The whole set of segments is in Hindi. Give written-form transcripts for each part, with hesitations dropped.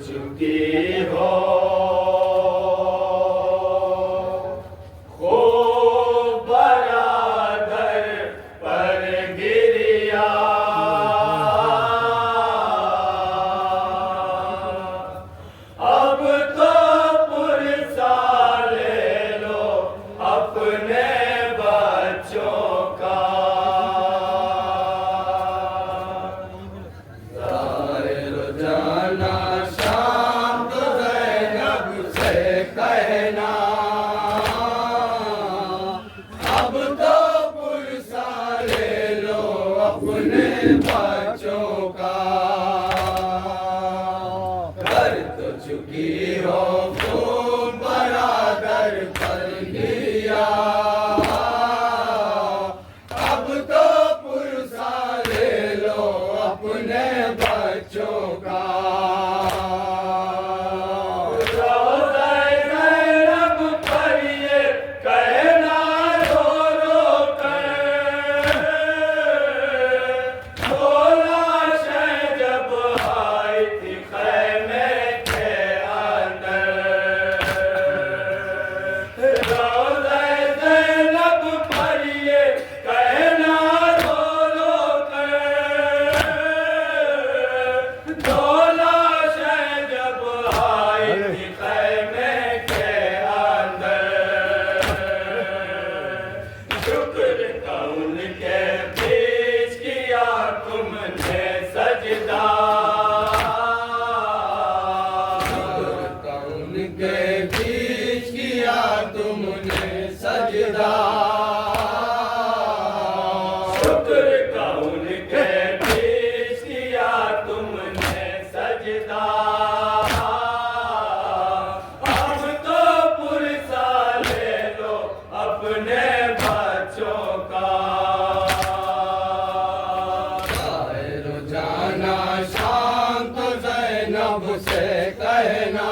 चुकी हो खूब बरादर पर गिरिया। अब तो पुरसा ले लो अपने बच्चों का। रोजाना शाम तो ज़ैनब से कहना अब तो पुरसा ले लो अपने बच्चों का। कर तो चुकी हो खूब बरादर पर गिरिया। अब तो पुरसा ले लो अपने बच्चों का। ज़ैनब पर ये कहना रो रो कर, बोला शह जब आई थी खैमे के अंदर। ज़ैनब पर ये कहना रो रो कर, बोला शह जब आई थी खैमे के अंदर। शुक्र का उनके बीच किया तुमने सजदा। शुक्र का उनके बीच किया तुमने सजदा। शुक्र का उनके बीच किया तुमने सजदा। अब तो पुरसा ले लो अपने बच्चों का। रोजाना शाम तो ज़ैनब से कहना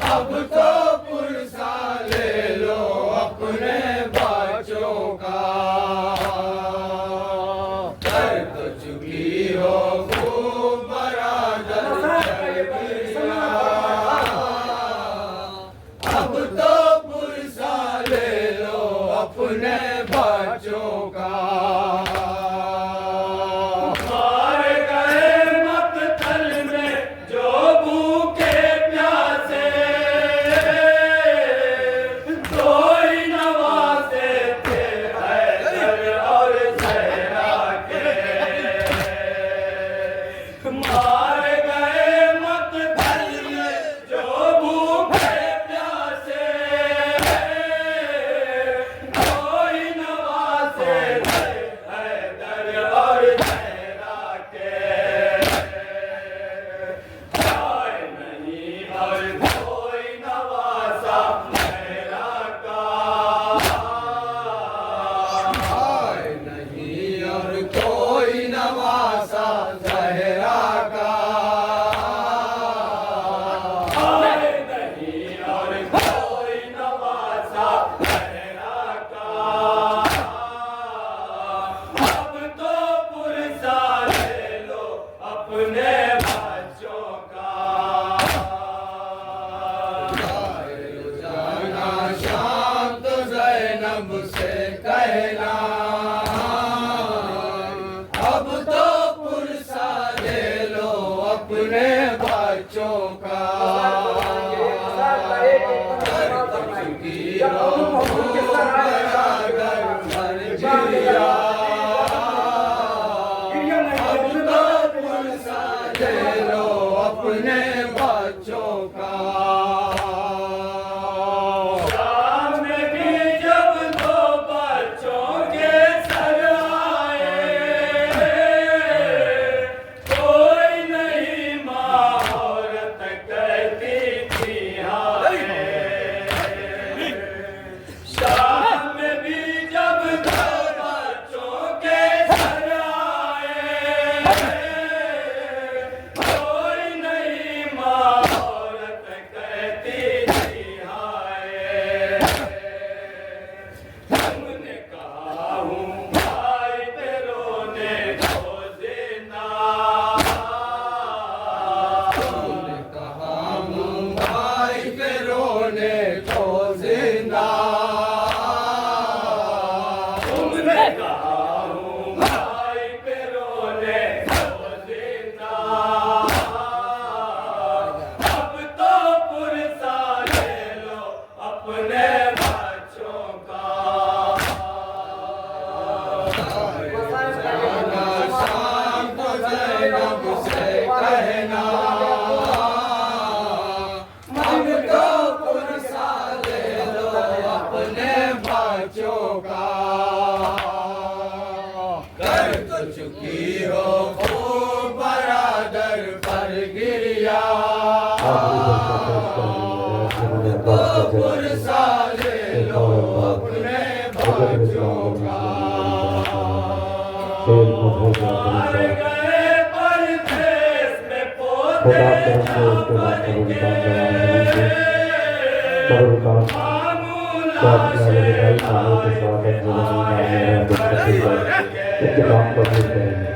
अब तो पुरसा ले लो अपने बच्चों का। कर तो चुकी हो खूब बरादर पर गिरिया। अब तो पुरसा ले लो अपने बच्चों का। मार गए मक्तल में जो भूखे प्यासे, दो ही नवासे थे हैदर और ज़हरा के। मार गए मक्तल में जो भूखे प्यासे, दो ही नवासे थे हैदर और ज़हरा के। आए नहीं और कोई नवासा ज़हरा का। आए नहीं और कोई नवासा ज़हरा का। आए नहीं और कोई नवासा ज़हरा का। अब तो पुरसा ले लो अपने बच्चों का। रोजाना शाम तो ज़ैनब से कहना अब तो पुरसा ले लो अपने बच्चों का। कर तो चुकी हो खूब बरादर पर गिरिया। अब तो पुरसा ले लो अपने बच्चों का। शाम में भी जब दो बच्चों के सर आए, कोई नहीं माँ औरत कहती थी हाय। शाम में भी जब दो बच्चों के सर आए, कोई नहीं आखिरी फैसला पेश कर दिया जिन्होंने अब्बास का जनाब हजरत इस्लाम शेर मुझे खुदा करेंगे उसके बाद कबूल का जवान होंगे कबूल का साथ लड़ाई खानों के साथ एक इंतजाम करने करेंगे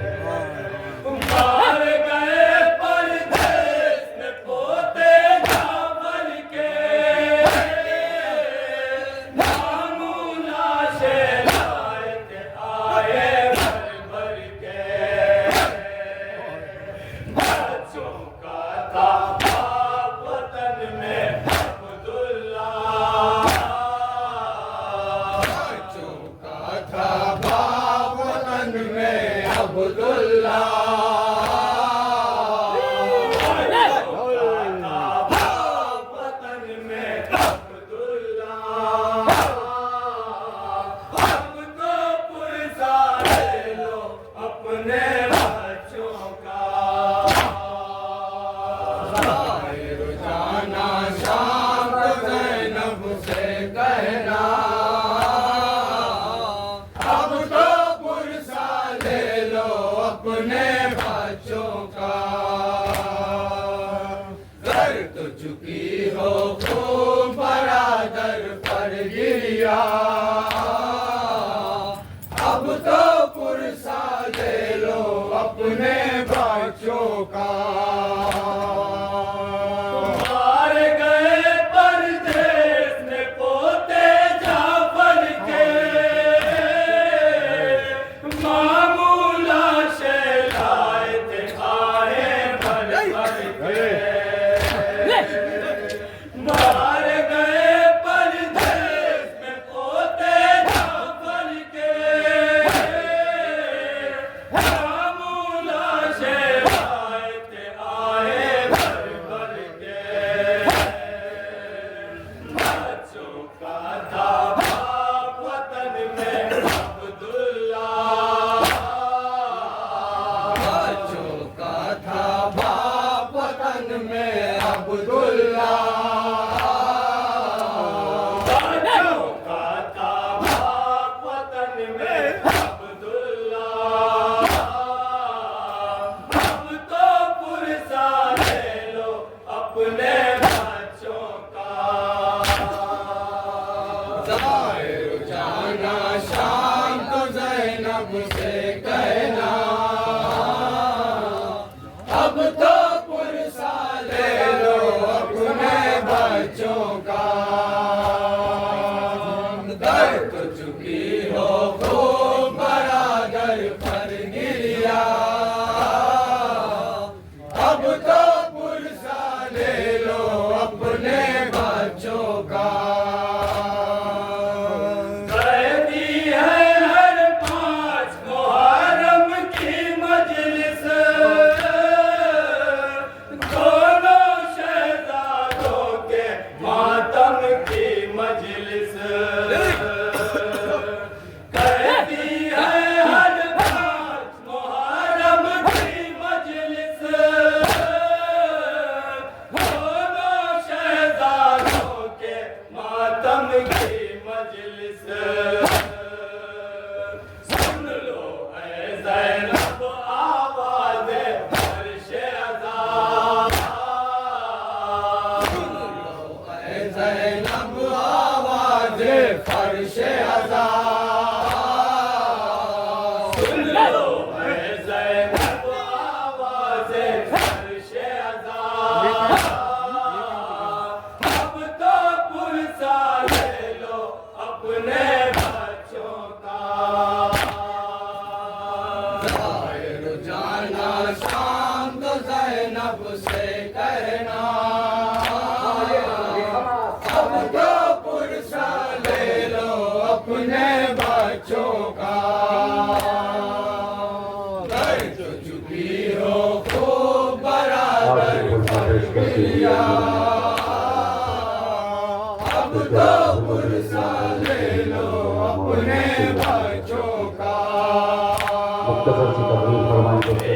मुख्तसर सी तकरीर फरमाएंगे उसके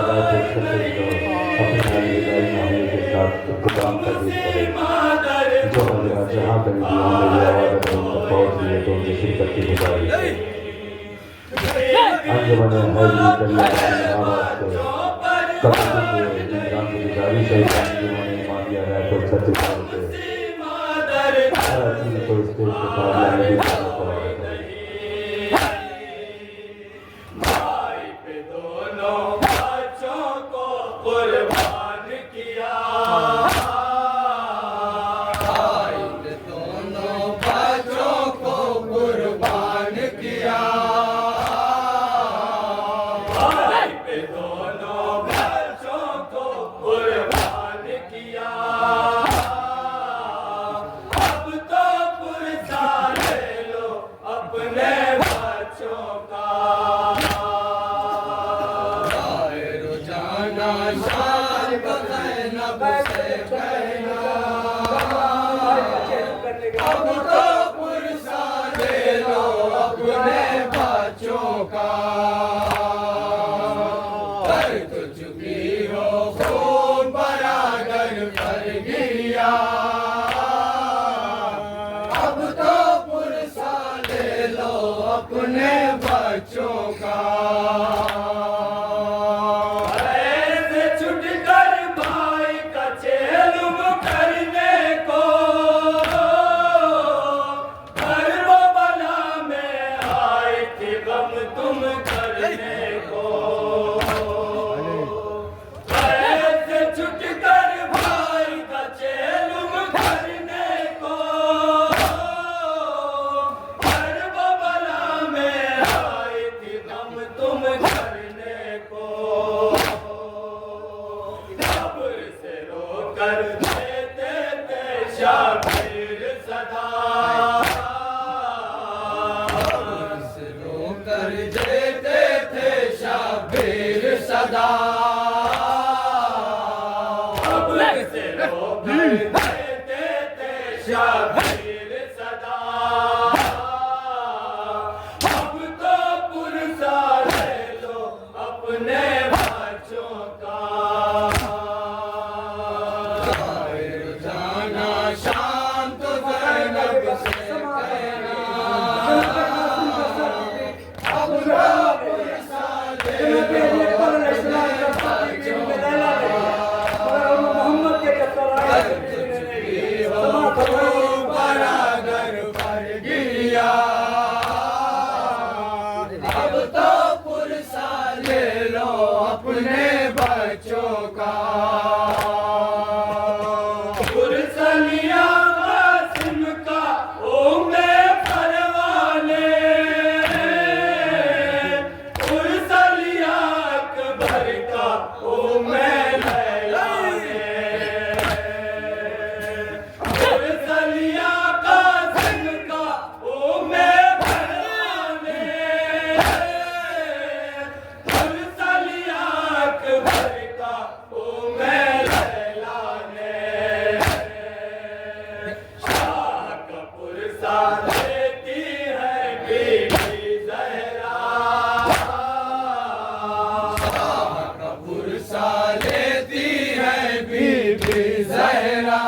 बाद सके तो अपने अलविदाई मामले के साथ इख्तिताम का गीत करें। जो हजरात जहाँ पर भी वहाँ मेरी आवाज़ अगर उन तक पहुँच रही है तो उनसे शिरकत की गुजारिश है। अंजुमन हैदरी कल्ला की आवाज़ को कभी के इंसान की गुजारिश है कि अंजुमन इमानिया रायपुर छत्तीसगढ़ के हर आदमी को स्टेज के पास लाने की कोशिश करा रहे हैं। भाई पे दोनों बच्चों को कुर्बान किया, भाई पे दोनों बच्चों को कुर्बान किया, भाई पे दोनों बच्चों को कुर्बान किया। अब तो पुरसा ले लो अपने बच्चों का, रोजाना शान को ज़ैनब से कहना, अब तो पुरसा ले लो अपने बच्चों का। कर तो चुकी हो खून बराबर कर गिरिया, अब तो पुरसा ले लो अपने बच्चों का। ऐसे छुट कर भाई का चेलुम करने को, करबला में आए थे गम तुम करने को। ऐसे छुट कर भाई का चेलुम करने को, करबला में आए थे गम तुम करने को। कब्र से रोकर देते थे शाबिर सदा, कब्र से रोकर देते थे शाबिर सदा, कब्र से रोकर देते थे शाबिर सदा। अब तो पुरसा ले लो अपने बच्चों का, रोजाना शाम तो ज़ैनब से कहना, अब तो पुरसा ले लो अपने बच्चों का। बराबर पर गिरिया, अब तो पुरसा ले लो अपने बच्चों का। पुरसा लिया कासिम का ओमे परवाने, पुरसा लिया अकबर का ओमे लैला ने, पुरसा लिया कासिम का ओमे परवाने, पुरसा लिया अकबर का ओमे लैला ने। शाह का पुरसा लेती है बीबी ज़हरा, शाह का पुरसा लेती है बीबी ज़हरा,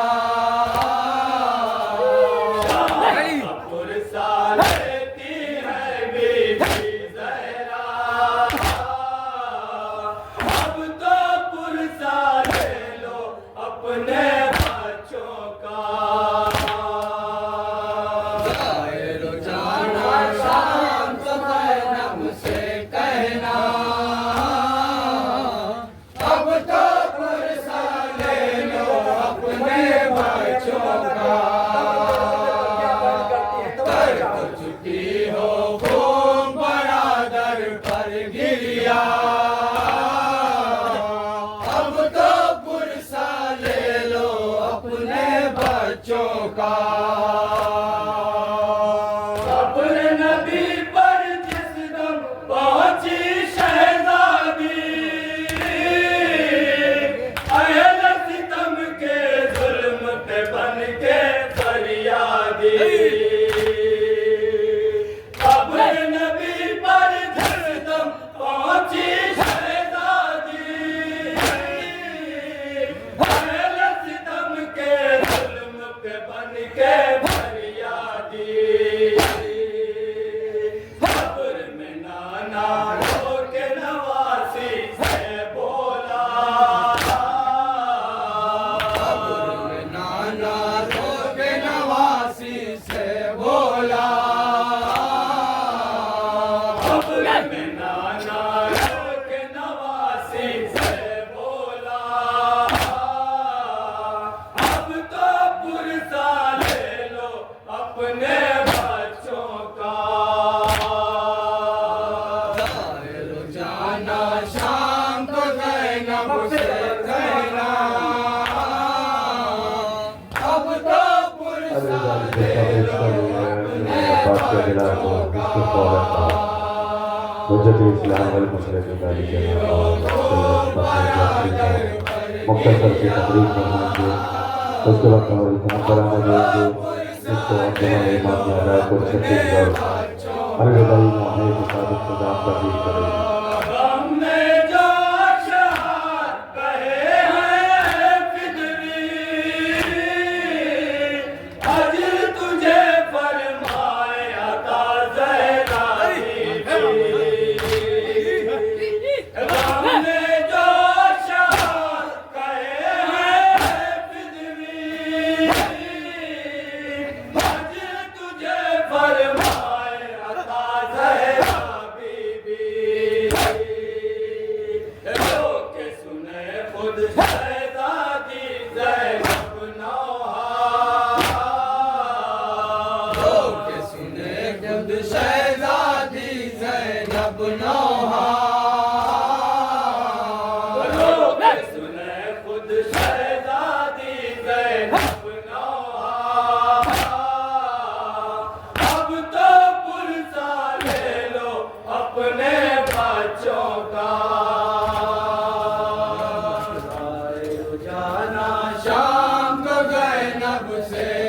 शाह का पुरसा लेती है बीबी ज़हरा। अब तो पुरसा ले लो अपने बच्चों का, रोजाना शाम को ज़ैनब से कहना, अब तो पुरसा ले लो अपने बच्चों का। कर तो चुकी हो खून बराबर पर गिरिया, अब तो पुरसा ले लो अपने बच्चों का। अपने नबी पर जिस दम पहुंची शहजादी, अहले सितम के जुल्म पे बन के फरियादी। अपने नबी पर जिस दम पहुंची शहजादी, बादशाह जलाल को इसके फौरन बाद हुज्जत इस्लाम वल मुशरिकीन अली मुख्तसर से तकरीब करवाएंगे। उसके बाद हमारी मुकर्रम देंगे इसको इमामिया रायपुर छत्तीसगढ़ अलविदाई माहे के साथ इंतजाम तब्दील करेंगे। शाम को गए नब से